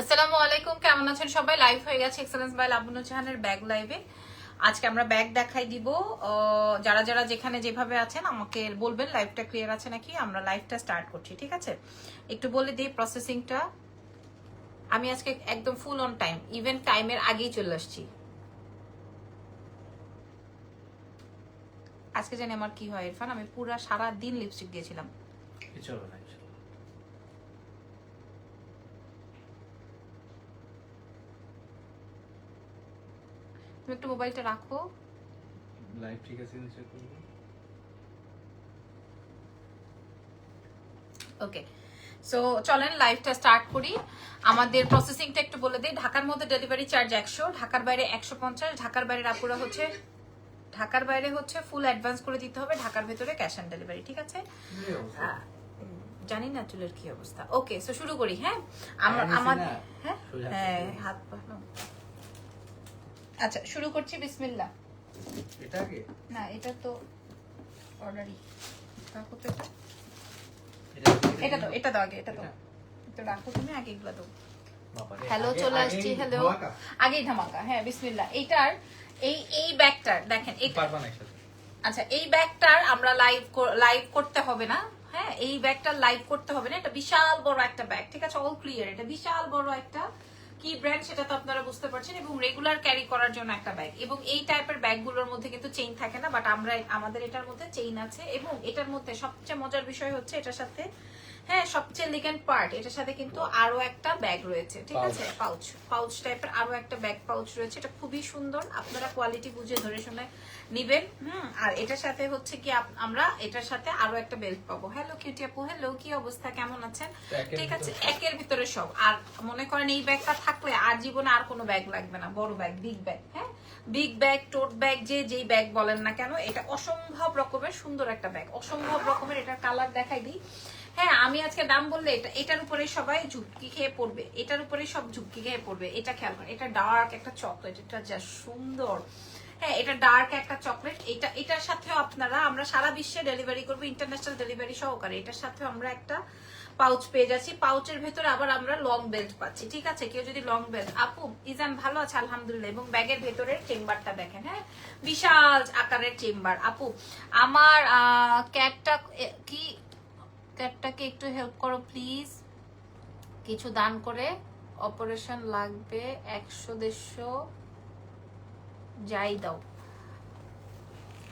আসসালামু আলাইকুম, কেমন আছেন সবাই? লাইভ হয়ে গেছে এক্সেলেন্স বাই লাবণু জাহানের ব্যাগ লাইভে। আজকে আমরা ব্যাগ দেখাই দিব। যারা যারা যেখানে যেভাবে আছেন আমাকে বলবেন লাইভটা ক্লিয়ার আছে নাকি। আমরা লাইভটা স্টার্ট করছি, ঠিক আছে? একটু বলে দিই প্রসেসিংটা। আমি আজকে একদম ফুল অন টাইম, ইভেন টাইমের আগেই চলে আসছি। আজকে জানি আমার কি হয় ইরফান, আমি পুরা সারা দিন লিপস্টিক দিয়েছিলাম। কিছু হবে না। তুমি একটু মোবাইলটা রাখো। লাইভ ঠিক আছে চেক করব। ওকে, সো চলেন লাইভটা স্টার্ট করি। আমাদের প্রসেসিংটা একটু বলে দিই। ঢাকার মধ্যে ডেলিভারি চার্জ 100, ঢাকার বাইরে 150। ঢাকার বাইরের আপুরা হচ্ছে, ঢাকার বাইরে হচ্ছে ফুল অ্যাডভান্স করে দিতে হবে, ঢাকার ভেতরে ক্যাশ অন ডেলিভারি, ঠিক আছে? জানি না চুলের কি অবস্থা। ওকে, সো শুরু করি। হ্যাঁ আমাদের হ্যাঁ হাত পা। আচ্ছা শুরু করছি, বিসমিল্লাহ। এটা আগে না এটা তো অর্ডারই, রাখো তো এটা দাও আগে, এটা তো রাখো তুমি আগে, এগুলো দাও। হ্যালো, চলে আসছি। হ্যালো, আগেই ধামাকা। হ্যাঁ বিসমিল্লাহ। এইটার এই ব্যাগটার দেখেন, আচ্ছা এই ব্যাগটার আমরা লাইভ করতে হবে না। হ্যাঁ এই ব্যাগটার লাইভ করতে হবে না, এটা বিশাল বড় একটা ব্যাগ, ঠিক আছে? All clear. এটা বিশাল বড় একটা কি ব্র্যান্ড সেটা তো আপনারা বুঝতে পারছেন, এবং রেগুলার ক্যারি করার জন্য একটা ব্যাগ। এবং এই টাইপের ব্যাগগুলোর মধ্যে কিন্তু চেইন থাকে না, বাট আমাদের এটার মধ্যে চেইন আছে। এবং এটার মধ্যে সবচেয়ে মজার বিষয় হচ্ছে এটার সাথে, হ্যাঁ সবচেয়ে এলিগেন্ট পার্ট, এটার সাথে কিন্তু আরো একটা ব্যাগ রয়েছে, ঠিক আছে? পাউচ টাইপের আরো একটা ব্যাগ পাউচ রয়েছে। এটা খুবই সুন্দর, আপনারা কোয়ালিটি বুঝে ধরে শুনে নিবেন। আর এটার সাথে হচ্ছে কি আমরা এটার সাথে আরো একটা বেল্ট পাবো। হ্যালো কিউটি আপু, হ্যালো, কি অবস্থা, কেমন আছেন? ঠিক আছে, একের ভিতরে সব। আর মনে করেন এই ব্যাগটা থাকলে আর জীবনে আর কোনো ব্যাগ লাগবে না, বড় ব্যাগ, বিগ ব্যাগ। হ্যাঁ বিগ ব্যাগ, টোট ব্যাগ, যেই ব্যাগ বলেন না কেন, এটা অসম্ভব রকমের সুন্দর একটা ব্যাগ, অসম্ভব রকমের। এটার কালার দেখাই দিই। হ্যাঁ আমি আজকে দাম বললে এটার উপরে সবাই ঝুঁকি খেয়ে পড়বে, এটার উপরে সব ঝুঁকি খেয়ে পড়বে। এটা খেয়াল করেন, এটা ডার্ক একটা চকলেট, এটা যা সুন্দর। হ্যাঁ এটা ডার্ক একটা চকলেট। এটার সাথেও আমরা সারা বিশ্বে ডেলিভারি করবো, ইন্টারন্যাশনাল ডেলিভারি সহকারে। এটার সাথেও আমরা একটা পাউচ পেয়ে যাচ্ছি, পাউচের ভেতরে আবার আমরা লং বেল্ট পাচ্ছি, ঠিক আছে? কেউ যদি লং বেল্ট, আপু ইজান ভালো আছে আলহামদুলিল্লাহ। এবং ব্যাগের ভেতরের চেম্বারটা দেখেন, হ্যাঁ বিশাল আকারের চেম্বার। আপু আমার ক্যাটটাকে একটু হেল্প করো প্লিজ, কিছু দান করে, অপারেশন লাগবে, 100-150 যাই দাও।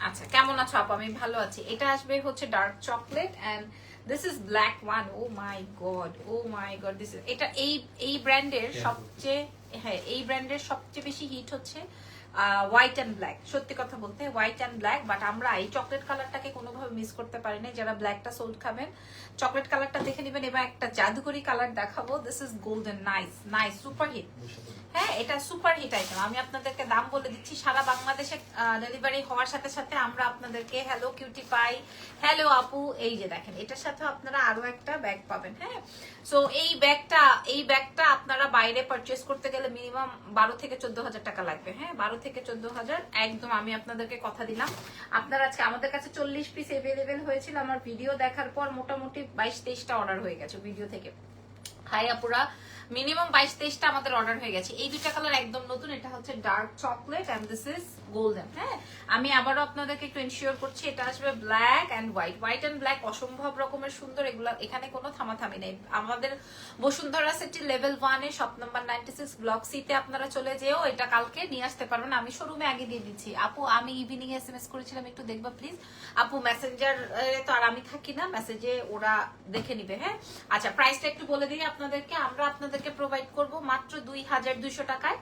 আচ্ছা কেমন আছো আপু? আমি ভালো আছি। এটা আসবে হচ্ছে dark chocolate and this is black one. Oh my God, oh my God, this is এটা এই ব্র্যান্ডের সবচেয়ে, হ্যাঁ এই ব্র্যান্ডের সবচেয়ে বেশি হিট হচ্ছে হোয়াইট অ্যান্ড ব্ল্যাক। সত্যি কথা বলতে হোয়াইট অ্যান্ড ব্ল্যাক, বাট আমরা এই চকলেট কালারটাকে কোনোভাবে মিস করতে পারি না। যারা ব্ল্যাকটা সোল্ড খাবেন চকলেট কালারটা দেখে নেবেন। এবার একটা জাদুকরি কালার দেখাবো, this is golden, nice nice, super hit. হ্যাঁ এটা সুপার হিট আইটেম। আমি আপনাদেরকে দাম বলে দিচ্ছি, সারা বাংলাদেশে ডেলিভারি হওয়ার সাথে সাথে আমরা আপনাদেরকে হ্যালো কিউটি পাই, হ্যালো আপু, এই যে দেখেন এটার সাথে আপনারা আরো একটা ব্যাগ পাবেন। হ্যাঁ সো এই ব্যাগটা আপনারা বাইরে পারচেস করতে গেলে মিনিমাম 12,000-14,000 টাকা লাগবে। হ্যাঁ 12,000-14,000 একদম, আমি আপনাদেরকে কথা দিলাম। আপনারা আজকে আমাদের কাছে 40 পিস এভেলেবেল হয়েছিল, আমার ভিডিও দেখার পর মোটামুটি 22-23টা অর্ডার হয়ে গেছে ভিডিও থেকে। হাই আপুরা, মিনিমাম 22-23টা আমাদের অর্ডার হয়ে গেছে। এই দুইটা কালার একদম নতুন, এটা হচ্ছে dark chocolate and this is golden. হ্যাঁ আমি আবারও আপনাদেরকে একটু এনশিওর করছি, এটা আসবে black and white and black, অসম্ভব রকমের সুন্দর। এগুলা এখানে কোনো থামাথামি নেই। আমাদের বসুন্ধরা সিটি লেভেল 1-এ শপ নাম্বার 96 ব্লক সিতে আপনারা চলে যেও, এটা কালকে নিয়ে আসতে পারবেন। আমি শোরুমে আগে দিয়ে দিচ্ছি। আপু আমি ইভিনিং SMS করেছিলাম, একটু দেখবা প্লিজ আপু। মেসেঞ্জার তো আর আমি থাকি না, মেসেজে ওরা দেখে নিবে। হ্যাঁ আচ্ছা প্রাইসটা একটু বলে দিই আপনাদেরকে। আমরা আপনাদেরকে প্রোভাইড করব মাত্র 2,200 টাকায়,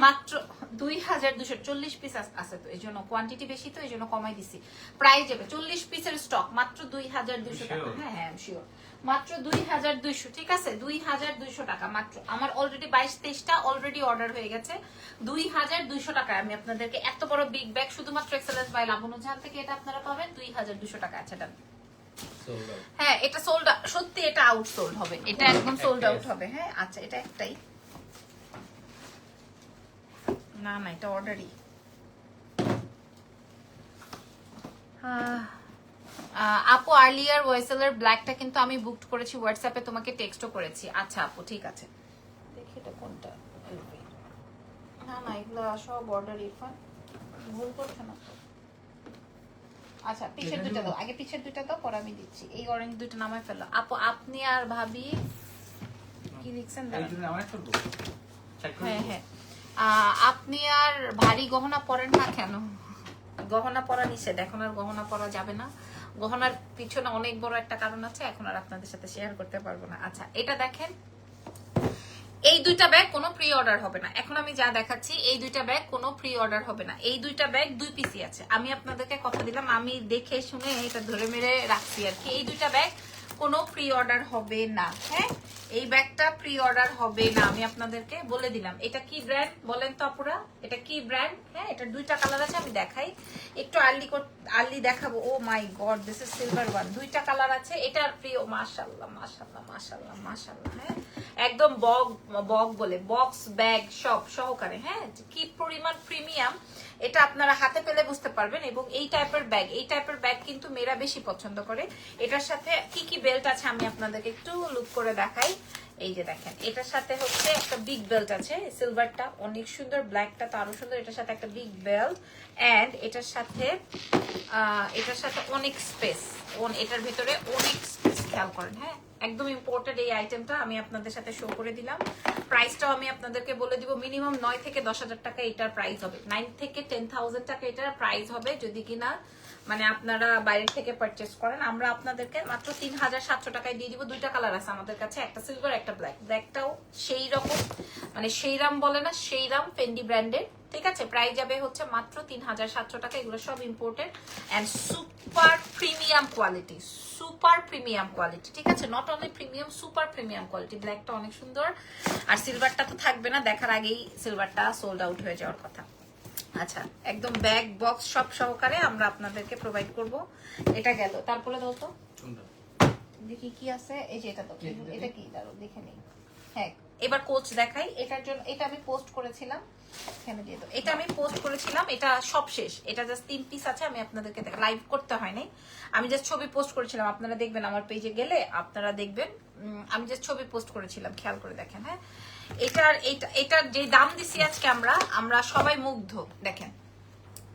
মাত্র 2,200। 40 পিস আছে তো এই জন্য, কোয়ান্টিটি বেশি তো এই জন্য কমাই দিছি। প্রাইস যাবে 40 পিসের স্টক, মাত্র 2,200 টাকা। হ্যাঁ হ্যাঁ শিওর, মাত্র 2,200, ঠিক আছে? 2,200 টাকা মাত্র। আমার অলরেডি 22-23টা অলরেডি অর্ডার হয়ে গেছে। 2,200 টাকায় আমি আপনাদেরকে এত বড় বিগ ব্যাগ শুধুমাত্র এক্সেলেন্স বাই লাবণু জাহান থেকে এটা আপনারা পাবেন 2,200 টাকা। আচ্ছা ডান। হ্যাঁ এটা সোল্ড, সত্যি এটা আউট সোল্ড হবে, এটা একদম সোল্ড আউট হবে। হ্যাঁ আচ্ছা এটা একটাই, না না এটা অর্ডারই। আপু আর্লিয়ার ওয়েসেলার ব্ল্যাকটা কিন্তু আমি বুকড করেছি হোয়াটসঅ্যাপে, তোমাকে টেক্সটও করেছি। আচ্ছা আপু ঠিক আছে, দেখে এটা কোনটা? না না, এগুলো সব অর্ডার ইরফান, ভুল করছে না তো। আচ্ছা পিছের দুইটা দাও, আগে পিছের দুইটা দাও, পরে আমি দিচ্ছি। এই অরেঞ্জ দুইটা নামায় ফেলো আপু। আপনি আর ভাবি কি লিখছেন? হ্যাঁ হ্যাঁ, আপনি আর ভারী গহনা পরেন না কেন? গহনা পরা নিষেধ, এখন আর গহনা পরা যাবে না। গহনার পিছনে অনেক বড় একটা কারণ আছে, এখন আর আপনাদের সাথে শেয়ার করতে পারবো না। আচ্ছা এটা দেখেন, এই দুইটা ব্যাগ কোনো প্রি অর্ডার হবে না। এখন আমি যা দেখাচ্ছি এই দুইটা ব্যাগ কোনো প্রি অর্ডার হবে না। এই দুইটা ব্যাগ 2 পিসি আছে, আমি আপনাদেরকে কথা দিলাম, আমি দেখে শুনে এটা ধরে মেরে রাখছি আর কি। এই দুইটা ব্যাগ কোনো প্রি অর্ডার হবে না। হ্যাঁ, এই ব্যাগটা প্রি অর্ডার হবে না, আমি আপনাদেরকে বলে দিলাম। এটা কি ব্র্যান্ড বলেন তো আপুরা, এটা কি ব্র্যান্ড? হ্যাঁ, এটা দুইটা কালার আছে, আমি দেখাই একটু আর্লি দেখাবো। Oh my God, this is silver one. দুইটা কালার আছে, এটার প্রিয়। মাশাআল্লাহ মাশাআল্লাহ মাশাআল্লাহ মাশাআল্লাহ। হ্যাঁ, একদম বগ বলে বক্স ব্যাগ সব সহকারে। হ্যাঁ, কি পরিমাণ প্রিমিয়াম এটা আপনারা হাতে পেলে বুঝতে পারবেন। এবং এই টাইপের ব্যাগ কিন্তু মেয়েরা বেশি পছন্দ করে। এটার সাথে কি কি বেল্ট আছে আমি আপনাদেরকে একটু লুক করে দেখাই। এই যে দেখেন, এটার সাথে হচ্ছে একটা বিগ বেল্ট আছে, সিলভারটা অনেক সুন্দর, ব্ল্যাকটা তো আরো সুন্দর। এটার সাথে একটা বিগ বেল্ট এন্ড এটার সাথে অনেক স্পেস, এটার ভিতরে অনেক স্পেস, খেয়াল করেন। হ্যাঁ, একদম ইম্পর্টেন্ট এই আইটেমটা আমি আপনাদের সাথে শো করে দিলাম। প্রাইসটাও আমি আপনাদেরকে বলে দিব, মিনিমাম 9 থেকে 10,000 টাকা এটার প্রাইস হবে। 9 থেকে 10,000 টাকা এটার প্রাইস হবে যদি কিনা মানে আপনারা বাইরে থেকে পারচেস করেন। আমরা আপনাদেরকে মাত্র 3,700 টাকায় দিয়ে দিব। দুইটা কালার আছে আমাদের কাছে, একটা সিলভার একটা ব্ল্যাক। ব্ল্যাকটাও সেই রকম মানে সেইরাম বলে না, সেইরাম ফেন্ডি ব্র্যান্ডের। ঠিক আছে, প্রাইস যাবে হচ্ছে মাত্র 3,700 টাকা। এগুলো সব imported and super premium quality, super premium quality. ঠিক আছে, not only premium, super premium quality. ব্ল্যাকটা অনেক সুন্দর, আর সিলভারটা তো থাকবে না, দেখার আগেই সিলভারটা সোল্ড আউট হয়ে যাওয়ার কথা। আচ্ছা, একদম ব্যাগ বক্স সব সহকারে আমরা আপনাদেরকে প্রোভাইড করব। এটা গেল, তারপরে দাও তো দেখি কি আছে। এই যে এটা তো, এটা কি দাঁড়ো দেখে নেই। হ্যাঁ, এবার কোচ দেখাই। এটার জন্য এটা আমি পোস্ট করেছিলাম, এখানে দিয়ে দাও। এটা আমি পোস্ট করেছিলাম, এটা সব শেষ। এটা জাস্ট 3 পিস আছে, আমি আপনাদেরকে লাইভ করতে হয় নাই, আমি জাস্ট ছবি পোস্ট করেছিলাম। আপনারা দেখবেন আমার পেজে গেলে আপনারা দেখবেন, আমি জাস্ট ছবি পোস্ট করেছিলাম, খেয়াল করে দেখেন। হ্যাঁ, এটার যে দাম দিছি আজকে আমরা সবাই মুগ্ধ। দেখেন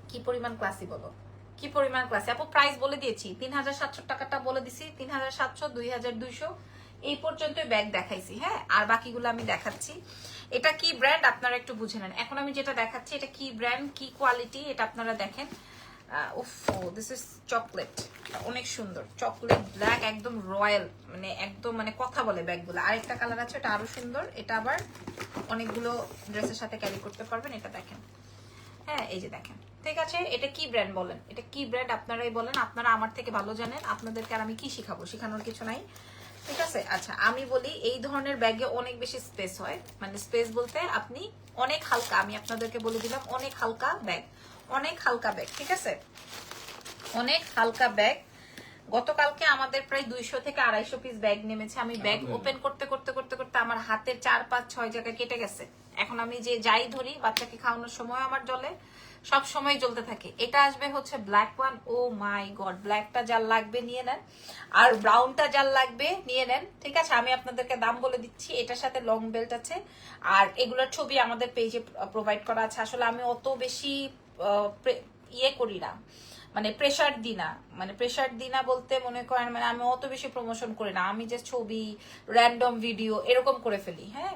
কি পরিমাণ ক্লাসি, বলো কি পরিমাণ ক্লাসি। আপু প্রাইস বলে দিয়েছি, 3,700 টাকাটা বলে দিছি, 3,700, 2,200 এই পর্যন্ত ব্যাগ দেখাইছি। হ্যাঁ, আর বাকিগুলো আমি দেখাচ্ছি। এটা কি ব্র্যান্ড আপনারা একটু বুঝে নেন। এখন আমি যেটা দেখাচ্ছি এটা কি ব্র্যান্ড, কি কোয়ালিটি, এটা আপনারা দেখেন। দিস ইজ চকলেট, অনেক সুন্দর চকলেট ব্ল্যাক, একদম রয়্যাল, মানে একদম মানে কথা বলে ব্যাগগুলো। আরেকটা কালার আছে, এটা আরো সুন্দর, এটা আবার অনেকগুলো ড্রেসের সাথে ক্যারি করতে পারবেন। এটা দেখেন, হ্যাঁ এই যে দেখেন। ঠিক আছে, এটা কি ব্র্যান্ড বলেন, এটা কি ব্র্যান্ড আপনারাই বলেন, আপনারা আমার থেকে ভালো জানেন। আপনাদেরকে আর আমি কি শিখাবো, শেখানোর কিছু নাই। ঠিক আছে, আচ্ছা আমি বলি, এই ধরনের ব্যাগে অনেক বেশি স্পেস হয়, মানে স্পেস বলতে আপনি অনেক হালকা, আমি আপনাদেরকে বলে দিলাম অনেক হালকা ব্যাগ, অনেক হালকা ব্যাগ। ঠিক আছে, অনেক হালকা ব্যাগ। গতকালকে আমাদের প্রায় 200 থেকে 250 পিস ব্যাগ নেমেছে। আমি ব্যাগ ওপেন করতে করতে করতে করতে আমার হাতের 4, 5, 6 জায়গা কেটে গেছে। এখন আমি যে যাই ধরি, বাচ্চাকে খাওয়ানোর সময় আমার জলে, সব সময় জ্বলতে থাকে। এটা আসবে হচ্ছে black one. Oh my god, ব্ল্যাকটা যার লাগবে নিয়ে নেন, আর ব্রাউনটা যার লাগবে নিয়ে নেন। ঠিক আছে, আমি আপনাদেরকে দাম বলে দিচ্ছি। এটার সাথে লং বেল্ট আছে, আর এগুলোর ছবি আমাদের পেজে প্রোভাইড করা আছে। আসলে আমি অত বেশি ইয়ে করি না, মানে প্রেশার দিই না বলতে মনে করেন, মানে আমি অত বেশি প্রমোশন করি না। আমি যে ছবি, র্যান্ডম ভিডিও এরকম করে ফেলি। হ্যাঁ,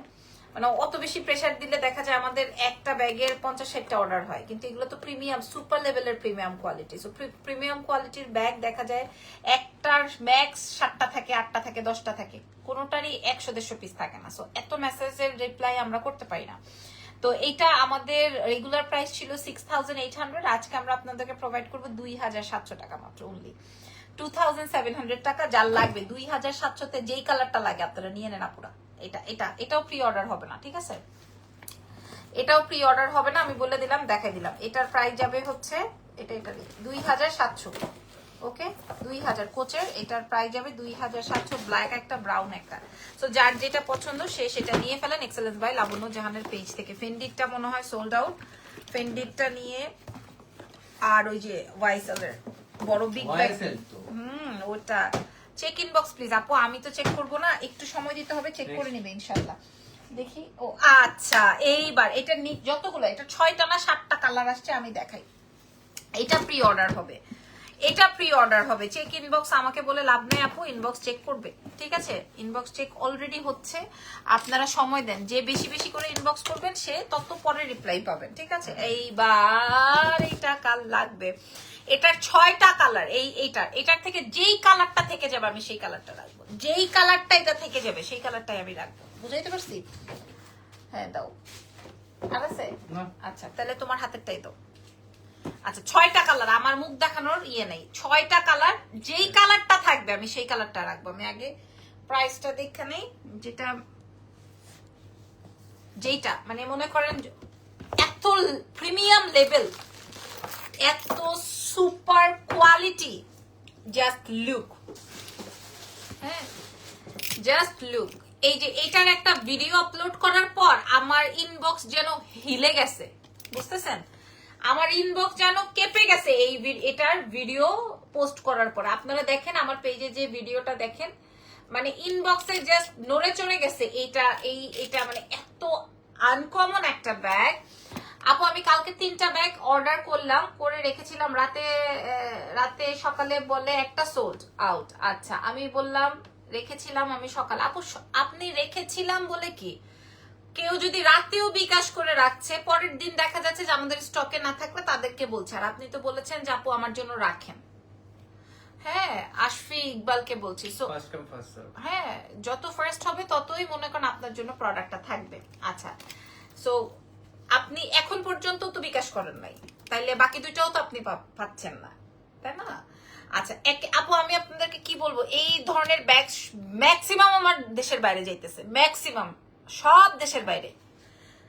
মানে অত বেশি প্রেশার দিলে দেখা যায় আমাদের একটা ব্যাগের 50-60টা অর্ডার হয়, কিন্তু এগুলো তো প্রিমিয়াম, সুপার লেভেলের প্রিমিয়াম কোয়ালিটি। সো প্রিমিয়াম কোয়ালিটির ব্যাগ দেখা যায় একটার ম্যাক্স 7টা থাকে, 8টা থাকে, 10টা থাকে, কোনোটারই 100-150 পিস থাকে না। সো এত মেসেজের রিপ্লাই আমরা করতে পারি না। তো এইটা আমাদের রেগুলার প্রাইস ছিল 6,800, আজকে আমরা আপনাদেরকে প্রোভাইড করবো 2,700 টাকা মাত্র, অনলি 2,700 টাকা। যার লাগবে 2,700-তে যেই কালারটা লাগে আপনারা নিয়ে নেন আপুরা। এটাও প্রি অর্ডার হবে না। ঠিক আছে, এটাও প্রি অর্ডার হবে না, আমি বলে দিলাম, দেখাই দিলাম। এটার প্রাইস যাবে হচ্ছে এটা 2,700। ওকে, 2,000 কোচের, এটার প্রাইস যাবে 2,700। ব্ল্যাক একটা, ব্রাউন একটা। তো যার যেটা পছন্দ সে সেটা নিয়ে ফেলেন। এক্সেলেন্স বাই লাবণ্য জাহানের পেজ থেকে। ফেন্ডিরটা মনে হয় সোল্ড আউট, ফেন্ডিরটা নিয়ে, আর ওই যে ওয়াইসেলের বড় বিগ ব্যাগ, ওটা চেক ইনবক্স প্লিজ আপু। আমি তো চেক করবো না, একটু সময় দিতে হবে, চেক করে নেবে ইনশাল্লাহ। দেখি ও আচ্ছা, এইবার এটা যতগুলো, এটা 6টা না 7টা কালার আসছে, আমি দেখাই। এটা প্রি অর্ডার হবে, এটা প্রি অর্ডার হবে। চেক ইনবক্স আমাকে বলে লাভ নেই আপু, ইনবক্স চেক করবে, ঠিক আছে? ইনবক্স চেক অলরেডি হচ্ছে, আপনারা সময় দেন। যে বেশি বেশি করে ইনবক্স করবেন সে তত পরে রিপ্লাই পাবেন, ঠিক আছে? এইবার এটা কাল লাগবে, এটার 6টা কালার। এটার থেকে যেই কালারটা থেকে যাবে আমি সেই কালারটা রাখবো, যেই কালারটা এটা থেকে যাবে সেই কালারটাই আমি রাখবো। বুঝাইতে পারছি? হ্যাঁ দাও, আর আছে? আচ্ছা তাহলে তোমার হাতেরটাই দাও। আচ্ছা 6টা কালার, আমার মুখ দেখানোর ইয়ে নেই, 6টা কালার, যেই কালারটা থাকবে আমি সেই কালারটা রাখবো। আমি আগে প্রাইসটা দেখে নেই, যেইটা মানে মনে করেন এত প্রিমিয়াম লেভেল, এত সুপার কোয়ালিটি, জাস্ট লুক, হ্যাঁ জাস্ট লুক। এই যে এটার একটা ভিডিও আপলোড করার পর আমার ইনবক্স যেন হিলে গেছে, বুঝতেছেন? আমার ইনবক্স যেন কেঁপে গেছে এই এটার ভিডিও পোস্ট করার পর। আপনারা দেখেন আমার পেজে যে ভিডিওটা দেখেন, মানে ইনবক্সে জাস্ট নড়ে চড়ে গেছে। এটা মানে এত আনকমন একটা ব্যাগ। আপু আমি কালকে 3টা ব্যাগ অর্ডার করলাম, করে রেখেছিলাম, রাতে সকালে বলে একটা সোল্ড আউট। আচ্ছা আমি বললাম রেখেছিলাম আমি সকালে। আপু আপনি রেখেছিলাম বলে কি, কেউ যদি রাতেও বিকাশ করে রাখছে, পরের দিন দেখা যাচ্ছে যে আমাদের স্টকে না থাকলে তাদেরকে বলছে। আর আপনি তো বলেছেন যে আপু আমার জন্য রাখেন। হ্যাঁ আশফি ইকবালকে বলছি। সো হ্যাঁ যত ফার্স্ট হবে ততই মনে করেন আপনার জন্য প্রোডাক্টটা থাকবে। আচ্ছা সো আপনি এখন পর্যন্ত তো বিকাশ করেন নাই, তাইলে বাকি দুইটাও তো আপনি পাচ্ছেন না, তাই না? আচ্ছা আপু আমি আপনাদেরকে কি বলবো, এই ধরনের ব্যাগ ম্যাক্সিমাম আমার দেশের বাইরে যাইতেছে, ম্যাক্সিমাম সব দেশের বাইরে।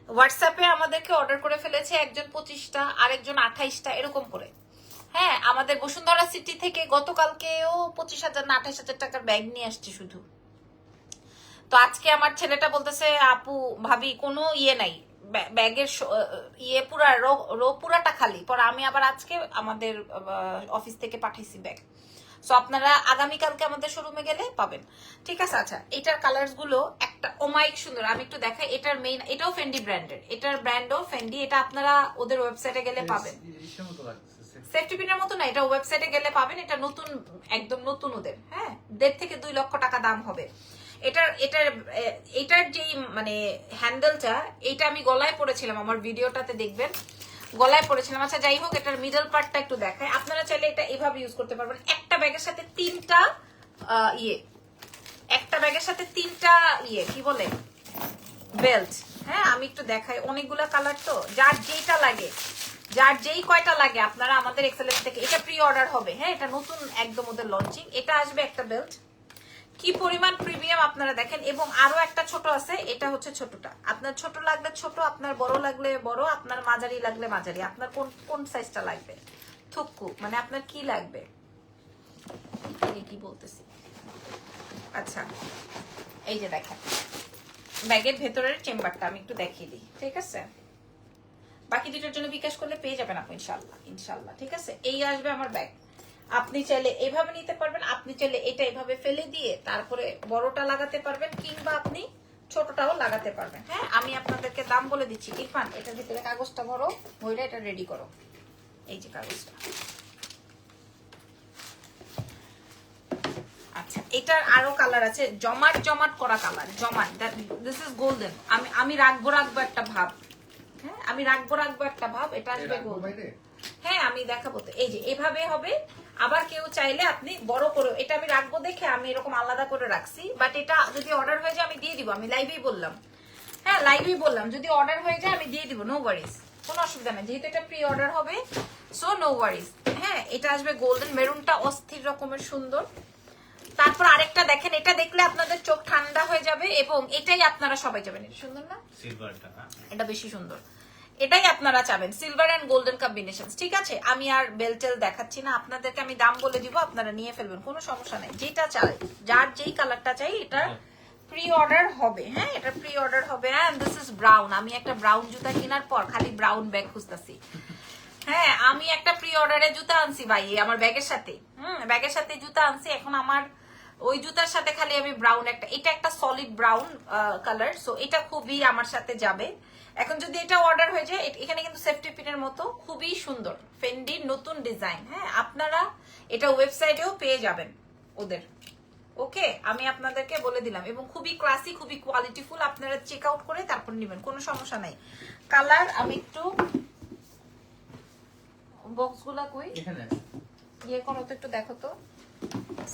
হোয়াটসঅ্যাপে আমাদেরকে অর্ডার করে ফেলেছে একজন 25টা, আরেকজন 28টা, এরকম করে। হ্যাঁ আমাদের বসুন্ধরা সিটি থেকে গতকালকেও 25,000 না 28,000 টাকার ব্যাগ নিয়ে আসছে শুধু। তো আজকে আমার ছেলেটা বলতেছে আপু ভাবি কোনো ইয়ে নাই, ব্যাগের ইয়ে পুরাটা খালি। পরে আমি আবার আজকে আমাদের অফিস থেকে পাঠাইছি ব্যাগ। সো আপনারা আগামীকালকে আমাদের শোরুমে গেলে পাবেন, ঠিক আছে? আচ্ছা এটার কালার্স গুলো একটা ওমাইক সুন্দর, আমি একটু দেখাই। এটার মেইন, এটাও ফেন্ডি ব্র্যান্ডের, এটার ব্র্যান্ডও ফেন্ডি। এটা আপনারা ওদের ওয়েবসাইটে গেলে পাবেন, সেফটি পিনের মতো না, এটা ওয়েবসাইটে গেলে পাবেন। এটা নতুন, একদম নতুন ওদের, হ্যাঁ 1.5 থেকে 2 লক্ষ টাকা দাম হবে। এটার যেই মানে হ্যান্ডেলটা, এটা আমি গলায় পরেছিলাম, আমার ভিডিওটাতে দেখবেন গলায় পরেছিলাম। আচ্ছা যাই হোক, এটার মিডল পার্টটা একটু দেখায়। আপনারা চাইলে এটা এভাবে ইউজ করতে পারবেন। একটা ব্যাগের সাথে 3টা একটা ব্যাগের সাথে 3টা কি বলে বেল্ট। হ্যাঁ আমি একটু দেখাই, অনেকগুলা কালার তো, যার যেইটা লাগে, যার যেই কয়টা লাগে আপনারা আমাদের এক্সেলেন্স থেকে, এটা প্রি অর্ডার হবে। হ্যাঁ এটা নতুন একদম ওদের লঞ্চিং। এটা আসবে একটা বেল্ট, কি পরিমাণ প্রিমিয়াম আপনারা দেখেন। এবং আরো একটা ছোট আছে, এটা হচ্ছে ছোটটা। আপনার ছোট লাগলে ছোট, আপনার বড় লাগলে বড়, আপনার মাঝারি লাগলে মাঝারি। আপনার কোন সাইজটা লাগবে, থুকু মানে আপনার কি লাগবে, কি বলতেছি। আচ্ছা এই যে দেখেন ব্যাগের ভেতরের চেম্বারটা আমি একটু দেখিয়ে দিই, ঠিক আছে? বাকি দুটোর জন্য বিকাশ করলে পেয়ে যাবেন আপনি ইনশাল্লাহ, ইনশাল্লাহ, ঠিক আছে? এই আসবে আমার ব্যাগ। আপনি চাইলে এইভাবে নিতে পারবেন, আপনি চাইলে এটা এইভাবে ফেলে দিয়ে তারপরে বড়টা লাগাতে পারবেন, কিংবা আপনি ছোটটাও লাগাতে পারবেন। হ্যাঁ আমি আপনাদেরকে দাম বলে দিচ্ছি। ইরফান এটার ভিতরে কাগজটা ভরো, ভরে এটা রেডি করো। এই যে কাগজটা। আচ্ছা এটার আরো কালার আছে, জমাট জমাট করা কালার, জমাট। This is golden. আমি রাখবো একটা ভাব। হ্যাঁ আমি রাখবো একটা ভাব। এটা আসবে গোল্ডেন। হ্যাঁ আমি দেখাবো তো। এই যে এভাবে হবে। আবার কেউ চাইলে আপনি বড় করে, এটা আমি রাখবো দেখে আমি এরকম আলাদা করে রাখছি, বাট এটা যদি অর্ডার হয়ে যায় আমি দিয়ে দিব। আমি লাইভেই বললাম, হ্যাঁ লাইভেই বললাম, যদি অর্ডার হয়ে যায় আমি দিয়ে দিব, নো ওয়ারিজ, কোনো অসুবিধা নেই, যেহেতু এটা প্রি অর্ডার হবে। So no worries. হ্যাঁ এটা আসবে গোল্ডেন, মেরুনটা অস্থির রকমের সুন্দর। তারপর আরেকটা দেখেন, এটা দেখলে আপনাদের চোখ ঠান্ডা হয়ে যাবে, এবং এটাই আপনারা সবাই যাবেন। এটা সুন্দর না, সিলভারটা এটা বেশি সুন্দর, এটাই আপনারা চাবেন, সিলভার এন্ড গোল্ডেন কম্বিনেশন, ঠিক আছে? আমি আর বেলটেল দেখাচ্ছি না, আপনাদেরকে আমি দাম বলে দিব, আপনারা নিয়ে ফেলবেন, কোনো সমস্যা নেই। যেটা চাই, যার যেই কালারটা চাই, এটা প্রি অর্ডার হবে। হ্যাঁ এটা প্রি অর্ডার হবে। And this is brown. আমি একটা ব্রাউন জুতা কেনার পর খালি ব্রাউন ব্যাগ খুঁজতেছি। হ্যাঁ আমি একটা প্রি অর্ডারে জুতা আনছি ভাই, আমার ব্যাগের সাথে, ব্যাগের সাথে জুতা আনছি। এখন আমার ওই জুতার সাথে খালি আমি ব্রাউন একটা, এটা একটা সলিড ব্রাউন কালার, সো এটা খুবই আমার সাথে যাবে। এখন যদি এটা অর্ডার হয়ে যায়, এখানে কিন্তু সেফটি পিনের মতো খুবই সুন্দর ফেন্ডির নতুন ডিজাইন। হ্যাঁ, আপনারা এটা ওয়েবসাইটেও পেয়ে যাবেন ওদের। ওকে, আমি আপনাদেরকে বলে দিলাম, এবং খুবই ক্লাসি, খুবই কোয়ালিটিফুল। আপনারা চেক আউট করে তারপর নেবেন, কোনো সমস্যা নাই। কালার আমি একটু বক্সগুলা কই এখানে ইয়ে করো তো, একটু দেখো তো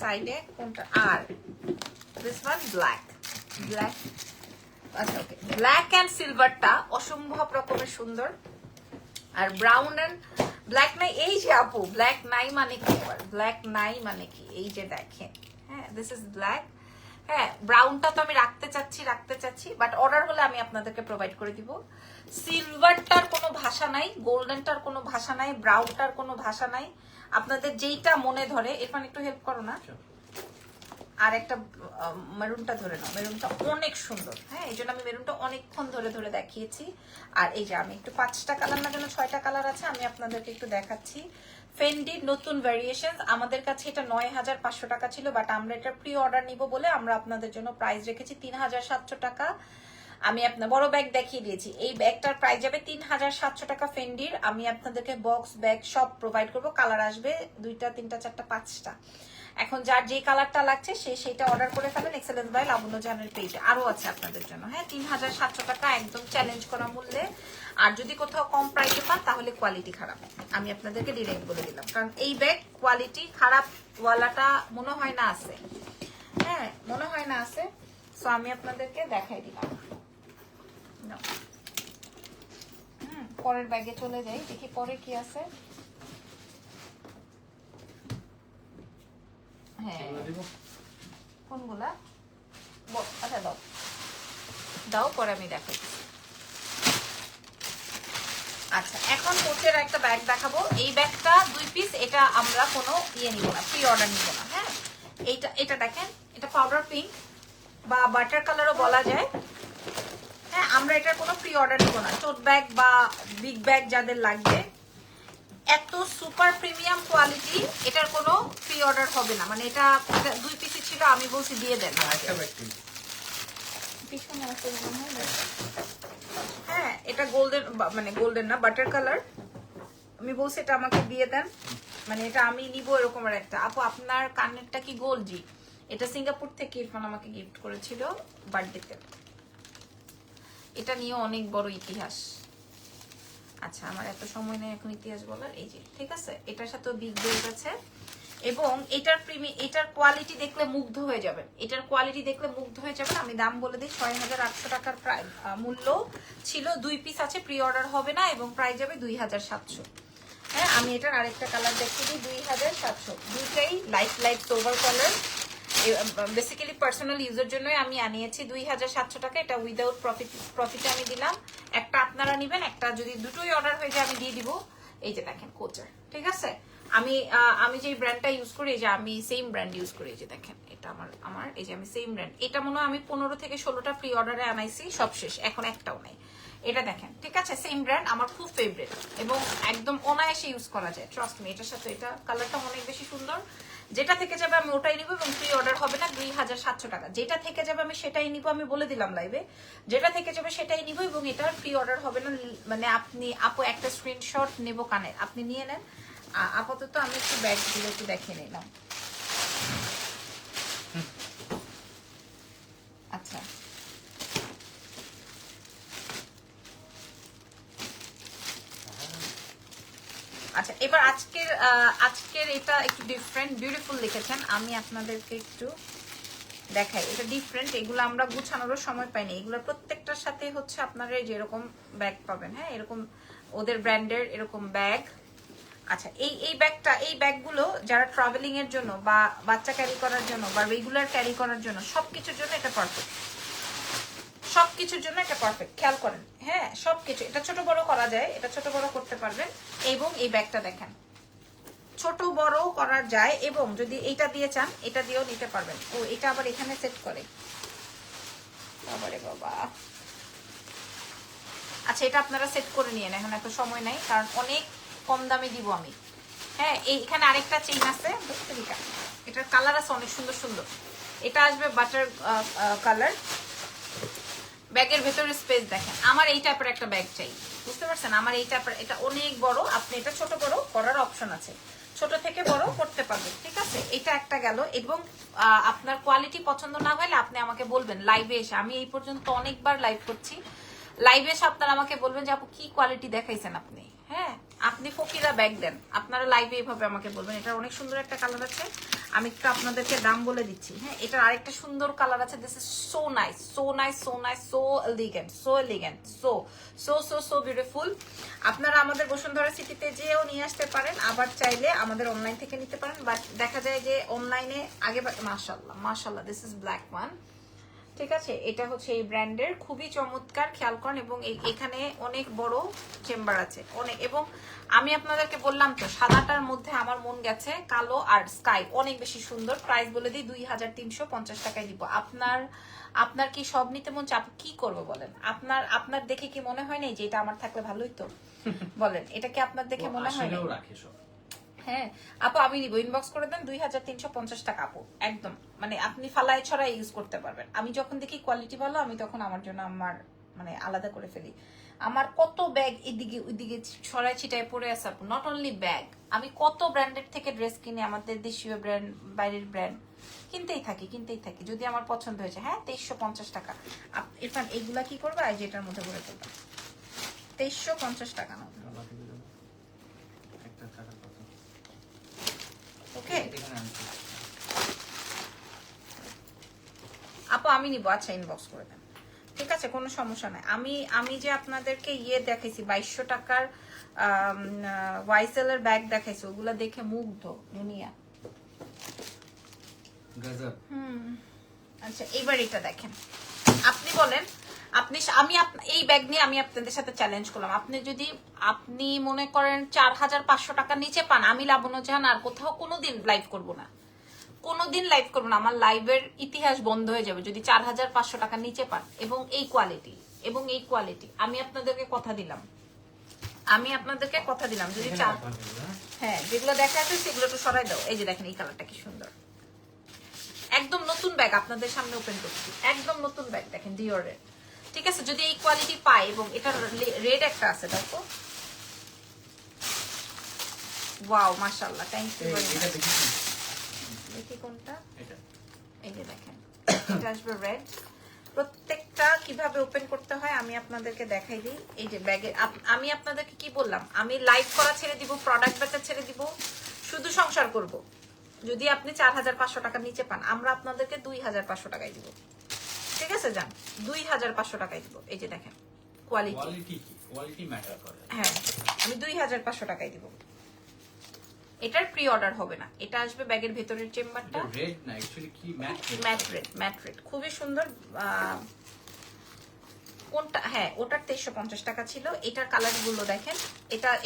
সাইডে কোনটা। আর দিস ওয়ান ব্ল্যাক, ব্ল্যাক। আচ্ছা ওকে, ব্ল্যাক এন্ড সিলভারটা অসম্ভব রকমের সুন্দর। আর ব্রাউন এন্ড ব্ল্যাক নাই, এই যে আপু ব্ল্যাক নাই মানে কি, আবার ব্ল্যাক নাই মানে কি, এই যে দেখেন। হ্যাঁ, দিস ইজ ব্ল্যাক। হ্যাঁ, ব্রাউনটা তো আমি রাখতে চাচ্ছি, বাট অর্ডার হলে আমি আপনাদেরকে প্রোভাইড করে দিব। সিলভারটার কোনো ভাষা নাই, গোল্ডেনটার কোনো ভাষা নাই, ব্রাউনটার কোনো ভাষা নাই। আপনাদের যেইটা মনে ধরে। এরপর একটু হেল্প করো না, আর একটা মেরুনটা ধরে নাও, মেরুনটা অনেক সুন্দর। হ্যাঁ, এই জন্য আমি মেরুনটা অনেকক্ষণ ধরে ধরে দেখিয়েছি। আর এই যে আমি একটু 5টা কালার না, যেন 6টা কালার আছে, আমি আপনাদেরকে একটু দেখাচ্ছি। ফেন্ডির নতুন ভ্যারিয়েশন, আমাদের কাছে এটা 9500 টাকা ছিল, বাট আমরা এটা প্রি অর্ডার নিব বলে আমরা আপনাদের জন্য প্রাইস রেখেছি 3700 টাকা। আমি আপনার বড় ব্যাগ দেখিয়ে দিয়েছি, এই ব্যাগটার প্রাইস যাবে 3700 টাকা ফেন্ডির। আমি আপনাদেরকে বক্স ব্যাগ সব প্রোভাইড করবো। কালার আসবে 2টা 3টা 4টা 5টা। এখন যার যে কালারটা লাগছে সেটা অর্ডার করে ফেলেন এক্সেলেন্স বাই লাবণ্য জাহানের পেজে। আরো আছে আপনাদের জন্য। হ্যাঁ, 3700 টাকা একদম চ্যালেঞ্জ করা মূল্যে। আর যদি কোথাও কম প্রাইসে পান তাহলে কোয়ালিটি খারাপ, আমি আপনাদেরকে ডিরেক্ট বলে দিলাম, কারণ এই ব্যাগ কোয়ালিটি খারাপ ওয়ালাটা মনে হয় না আছে। হ্যাঁ, মনে হয় না আছে। সো আমি আপনাদেরকে দেখাই দিলাম। পরের ব্যাগে চলে যাই, দেখি পরে কি আছে। হ্যাঁ, কোনগুলা? আচ্ছা দাও দাও, পরে আমি দেখাই। আচ্ছা, এখন কোচের একটা ব্যাগ দেখাবো। এই ব্যাগটা 2 পিস, এটা আমরা কোনো ইয়ে নিব না, প্রি অর্ডার নিব না। হ্যাঁ, এটা দেখেন, এটা পাউডার পিঙ্ক বা বাটার কালারও বলা যায়। হ্যাঁ, আমরা এটার কোনো প্রি অর্ডার নিব না। টোট ব্যাগ বা বিগ ব্যাগ যাদের লাগবে, এত সুপার প্রিমিয়াম কোয়ালিটি, এটার কোনো প্রি অর্ডার হবে না। মানে এটা 2 পিসই ছিল, আমি বলছি দিয়ে দেন। হ্যাঁ, এটা গোল্ডেন, মানে গোল্ডেন না, বাটার কালার। আমি বলছি এটা আমাকে দিয়ে দেন, মানে এটা আমি নিব এরকম একটা। আপু আপনার কানেরটা কি গোল্ড? জি, এটা সিঙ্গাপুর থেকে ইরফান আমাকে গিফট করেছিল বার্থডেতে। এটা নিয়ে অনেক বড় ইতিহাস। আচ্ছা, আমার এত সময় নেই এখন ইতিহাস বলার। এই যে, ঠিক আছে, এটার সাথে বিগ বেল্ট আছে, এবং এটার কোয়ালিটি দেখলে মুগ্ধ হয়ে যাবেন। এটার কোয়ালিটি দেখলে মুগ্ধ হয়ে যাবেন। আমি দাম বলে দিই, 6800 টাকার প্রায় মূল্য ছিল। 2 পিস আছে, প্রি অর্ডার হবে না, এবং প্রাইস যাবে 2700। হ্যাঁ, আমি এটার আরেকটা কালার দেখিয়ে দিই, 2700। দুইটাই light sober colour. Basically personal ইউজের জন্যই আমি আনিয়েছি। 2700 টাকা, এটা উইদাউট প্রফিটে আমি দিলাম। একটা আপনারা নেবেন, একটা যদি দুটোই অর্ডার হয়ে যায় আমি দিয়ে দিব। এই যে দেখেন কোচার, ঠিক আছে। আমি যে ব্র্যান্ডটা ইউজ করি, এই যে আমি সেম ব্র্যান্ড ইউজ করি। এই যে দেখেন, এটা আমার এই যে আমি সেম ব্র্যান্ড। এটা মনে হয় আমি 15 থেকে 16টা প্রি অর্ডারে আনাইছি, সব শেষ, এখন একটাও নাই। এটা দেখেন, ঠিক আছে, সেম ব্র্যান্ড, আমার খুব ফেভারিট, এবং একদম অনায়াসে ইউজ করা যায়, ট্রাস্ট মি। এটার সাথে এটা কালারটা অনেক বেশি সুন্দর। যেটা থেকে যাবে আমি ওটাই নিব, এবং প্রি অর্ডার হবে না। 2700 টাকা। যেটা থেকে যাবে আমি সেটাই নিব, আমি বলে দিলাম লাইভে, যেটা থেকে যাবে সেটাই নিব, এবং এটার প্রি অর্ডার হবে না। মানে আপু একটা স্ক্রিনশট নেব কানের, আপনি নিয়ে নেন। আপাতত আমি একটু ব্যাগগুলো একটু দেখিয়ে নিলাম। আচ্ছা, আচ্ছা, এবার আজকের এটা একটু ডিফারেন্ট, বিউটিফুল লিখেছেন। আমি আপনাদেরকে একটু দেখাই, এটা ডিফারেন্ট। এগুলো আমরা গুছানোরও সময় পাইনি। এগুলো প্রত্যেকটার সাথে হচ্ছে আপনারা যেরকম ব্যাগ পাবেন। হ্যাঁ, এরকম ওদের ব্র্যান্ডের এরকম ব্যাগ। আচ্ছা, এই ব্যাগগুলো যারা ট্রাভেলিং এর জন্য, বা বাচ্চা ক্যারি করার জন্য, বা রেগুলার ক্যারি করার জন্য, সবকিছুর জন্য এটা পারফেক্ট। সবকিছুর জন্য এটা পারফেক্ট, খেয়াল করেন। হ্যাঁ, সবকিছু, এটা ছোট বড় করা যায়, এটা ছোট বড় করতে পারবেন। এবং এই ব্যাগটা দেখেন, ছোট বড় করা যায়, এবং যদি এইটা দিয়ে চান এটা দিয়েও নিতে পারবেন। ও, এটা আবার এখানে সেট করে, বাবারে বাবা। আচ্ছা, এটা আপনারা সেট করে নিয়েন, এখন এত সময় নাই, কারণ অনেক কম দামে দিব আমি। হ্যাঁ, এখানে আরেকটা চেইন আছে, এটার কালার আছে অনেক সুন্দর সুন্দর। এটা আসবে বাটার কালার। ব্যাগের ভেতরে স্পেস দেখেন, আমার এই টাইপের একটা ব্যাগ চাই, বুঝতে পারছেন? আমার এই টাইপের, এটা অনেক বড়, আপনি এটা ছোট বড় করার অপশন আছে, ছোট থেকে বড় করতে পারবেন, ঠিক আছে? এটা একটা গেল। এবং আপনার কোয়ালিটি পছন্দ না হলে আপনি আমাকে বলবেন লাইভে এসে, আমি এই পর্যন্ত অনেকবার লাইভ করছি, লাইভে এসে আপনারা আমাকে বলবেন যে আপু কি কোয়ালিটি দেখাইছেন আপনি। হ্যাঁ, আপনি ফকিরা ব্যাগ দেন, আপনারা লাইভে এইভাবে আমাকে বলবেন। এটার অনেক সুন্দর একটা কালার আছে, আমি একটু আপনাদেরকে দাম বলে দিচ্ছি। হ্যাঁ, এটার আরেকটা সুন্দর কালার আছে, this is so nice, so nice, so nice, so elegant, so elegant, so so so so beautiful. আপনারা আমাদের বসুন্ধরা সিটিতে যেও নিয়ে আসতে পারেন, আবার চাইলে আমাদের অনলাইন থেকে নিতে পারেন। বাট দেখা যায় যে অনলাইনে আগে, মাশাআল্লাহ মাশাআল্লাহ, দিস ইজ ব্ল্যাক ওয়ান, ঠিক আছে? এটা হচ্ছে এই ব্র্যান্ডের, খুবই চমৎকার, খেয়াল করেন। এবং এখানে অনেক বড় চেম্বার আছে অনেক। এবং আমি আপনাদেরকে বললাম তো, সাদাটার মধ্যে আমার মন গেছে কালো আর স্কাই, অনেক বেশি সুন্দর। প্রাইস বলে দিই 2350 টাকায় দিব। আপনার কি সব নিতে মন চাপ, কি করবো বলেন? আপনার দেখে কি মনে হয় না যে এটা আমার থাকলে ভালোই তো? বলেন, এটা কি আপনার দেখে মনে হয় না? হ্যাঁ আপু, আমি নিব, ইনবক্স করে দেন 2350 টাকা আপু, একদম মানে আপনি ফালায় ছড়াই ইউজ করতে পারবেন। আমি যখন দেখি কোয়ালিটি ভালো, আমি তখন আমার জন্য আমার মানে আলাদা করে ফেলি। আমার কত ব্যাগ এদিকে ওইদিকে ছড়াই ছিটায় পড়ে আছে আপু, নট অনলি ব্যাগ, আমি কত ব্র্যান্ডের থেকে ড্রেস কিনি, আমাদের দেশীয় ব্র্যান্ড, বাইরের ব্র্যান্ড কিনতেই থাকি যদি আমার পছন্দ হয়েছে। হ্যাঁ, 2350 টাকা। ইরফান এইগুলা কি করবা, এই যেটার মধ্যে করে ফেলবা, 2350 টাকা না? ওকে আপু, আমি নিব, আচ্ছা ইনবক্স করে দেন, ঠিক আছে, কোনো সমস্যা নাই। আমি যে আপনাদেরকে দেখাইছি 2200 টাকার ওয়াইসেল এর ব্যাগ দেখাইছি, ওগুলা দেখে মুগ্ধ দুনিয়া। আচ্ছা, এবার এটা দেখেন, আপনি বলেন, এই ব্যাগ নিয়ে আমি আপনাদের সাথে চ্যালেঞ্জ করলাম, আপনি মনে করেন 4500 টাকা নিচে পান, আমি লাবণ্য জাহান আর কোথাও কোনোদিন লাইভ করব না, আমার লাইভের ইতিহাস বন্ধ হয়ে যাবে যদি 4500 টাকা নিচে পান। এবং এই কোয়ালিটি আমি আপনাদেরকে কথা দিলাম, যদি হ্যাঁ, যেগুলো দেখা আছে সেগুলো একটু সরাই দাও। এই যে দেখেন, এই কালারটা কি সুন্দর, একদম নতুন ব্যাগ আপনাদের সামনে ওপেন করছি, একদম নতুন ব্যাগ দেখেন, ডিওরের, ঠিক আছে? যদি এই কোয়ালিটি পাই, এবং এটা রেড একটা আছে, দেখো, ওয়াও মাশাআল্লাহ, থ্যাংক ইউ ভেরি মাচ। দেখি কোনটা, এই যে দেখেন, এটা আসবে রেড। প্রত্যেকটা কিভাবে ওপেন করতে হয় আমি আপনাদেরকে দেখাই দিই। এই যে ব্যাগে আমি আপনাদেরকে কি বললাম, আমি লাইভ করা ছেড়ে দিব, প্রোডাক্ট বেচা ছেড়ে দিব, শুধু সংসার করব। যদি আপনি 4500 টাকার নিচে পান, আমরা আপনাদেরকে 2500 টাকায় দিব, ঠিক আছে? যান, 2500 টাকায় দিব। এই যে দেখেন কোয়ালিটি ম্যাটার করে, হ্যাঁ, আমি 2500 টাকায় দিব। এটার প্রি অর্ডার হবে না, এটা আসবে ব্যাগের ভেতরের চেম্বারটা, রেড না অ্যাকচুয়ালি কি ম্যাট রেড, খুবই সুন্দর। কোনটা, হ্যাঁ ওটার 2350 টাকা ছিল। এটার কালার গুলো দেখেন,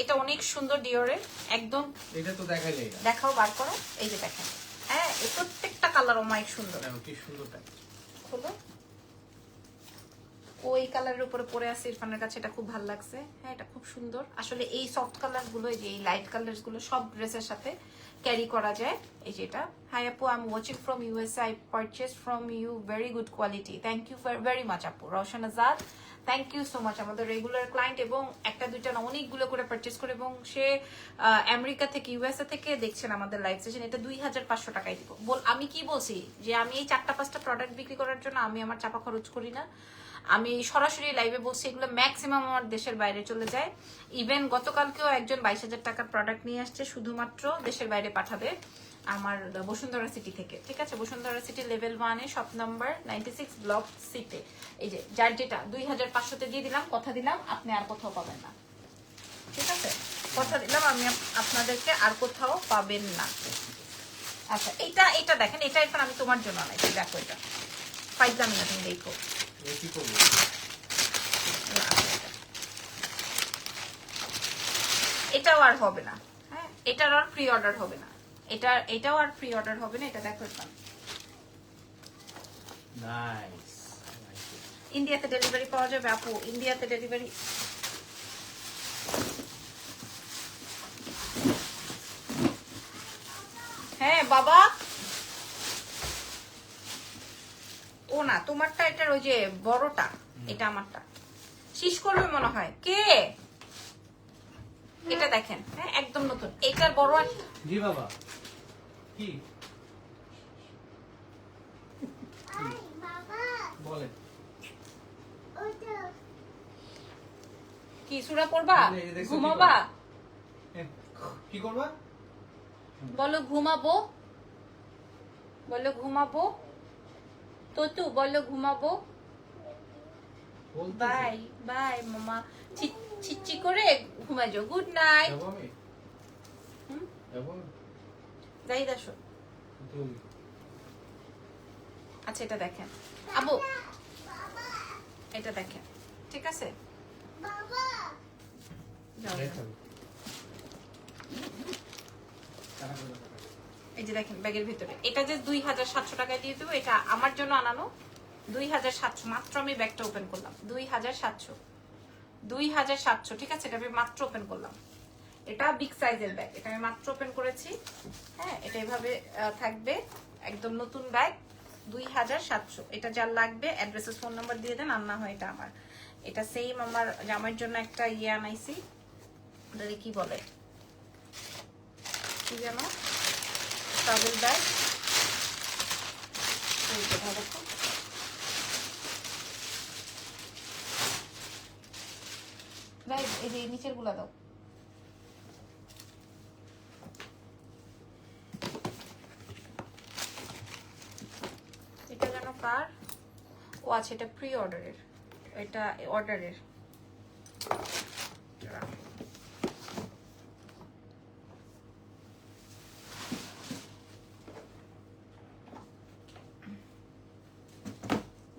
এটা অনেক সুন্দর ডিওরের, একদম। এটা তো দেখাইলে, দেখাও, বার করো, এই যে দেখেন, হ্যাঁ এই প্রত্যেকটা কালার অনেক সুন্দর, কি সুন্দর খোলো। ওই কালারের উপরে পরে আছে ইরফানের কাছে, এটা খুব ভালো লাগছে। হ্যাঁ, এটা খুব সুন্দর আসলে। এই সফট কালার গুলো, এই যে এই লাইট কালার গুলো সব ড্রেসের সাথে ক্যারি করা যায়। এই যে এটা, হাই আপু, I am watching from USA, I purchase from you, very good quality, thank you very much আপু। Roushan Azad, thank you so much, আমাদের রেগুলার ক্লায়েন্ট, এবং একটা দুইটা না অনেকগুলো করে পারচেজ করে, এবং সে আমেরিকা থেকে, ইউএসএ থেকে দেখছেন আমাদের লাইভ সেশন। এটা 2500 টাকায় দিব। আমি কি বলছি যে আমি এই 4-5টা প্রোডাক্ট বিক্রি করার জন্য আমি আমার চাপা খরচ করি না, আমি সরাসরি লাইভে বলছি, এগুলো ম্যাক্সিমাম আমার দেশের বাইরে চলে যায়। ইভেন গতকালকেও একজন 22,000 টাকার প্রোডাক্ট নিয়ে আসছে, শুধুমাত্র দেশের বাইরে পাঠাবে আমার বসুন্ধরা সিটি থেকে, ঠিক আছে? বসুন্ধরা সিটি লেভেল 1-এ শপ নাম্বার 96 ব্লক সিতে। এই যে যার যেটা 2500-তে দিয়ে দিলাম, কথা দিলাম আপনি আর কোথাও পাবেন না, ঠিক আছে? কথা দিলাম আমি আপনাদেরকে আর কোথাও পাবেন না। আচ্ছা, এটা দেখেন, এটা এখন আমি তোমার জন্য নাই, দেখো এটা ফাইজলামি না, তুমি দেখো, এটাও আর হবে না। হ্যাঁ, এটার আর প্রি অর্ডার হবে না, এটাও আর প্রি অর্ডার হবে না। এটা দেখো, নাইস। ইন্ডিয়াতে ডেলিভারি পাওয়া যাবে আপু, ইন্ডিয়াতে ডেলিভারি। হ্যাঁ বাবা, ও না তোমারটা, এটার ওই যে বড়টা, এটা আমারটা শীষ করবে মনে হয়। কে এটা দেখেন, হ্যাঁ একদম নতুন, এটার বড় একটা। জি বাবা কি বলে কি সূরা পড়বা, এই যে দেখছো কি ঘুমাবা? কি করবা? বলো ঘুমাবো, বলো ঘুমাবো, তোতু বলো ঘুমাবো। বলতেছে। বাই বাই মামা, চিচ্চি করে ঘুমা যাও। Good night. যাবো আমি? যাবো আমি? যাই দাসো। তুমি আচ্ছা এটা দেখেন আবু, এটা দেখেন, ঠিক আছে? যাও, যাও। এই যে দেখেন ব্যাগের ভিতরে, এটা যে 2700 টাকায় দিয়ে দেবো, এটা আমার জন্য আনানো। 2700 মাত্র। আমি ব্যাগটা ওপেন করলাম 2700, ঠিক আছে? এটা আমি মাত্র ওপেন করলাম। এটা বিগ সাইজের ব্যাগ, এটা আমি মাত্র ওপেন করেছি। হ্যাঁ এটা এভাবে থাকবে, একদম নতুন ব্যাগ। 2700। এটা যার লাগবে অ্যাড্রেসের ফোন নাম্বার দিয়ে দেন, আর না হয় এটা আমার। এটা সেম আমার জামাইয়ের জন্য একটা ইয়ে আনাইছি, ওটাকে কি বলে, কি যেন, ট্রাভেল ব্যাগ। এই যে নিচের গুলা দাও। এটা যেন কার, ও আছে, এটা প্রি অর্ডারের, এটা অর্ডারের।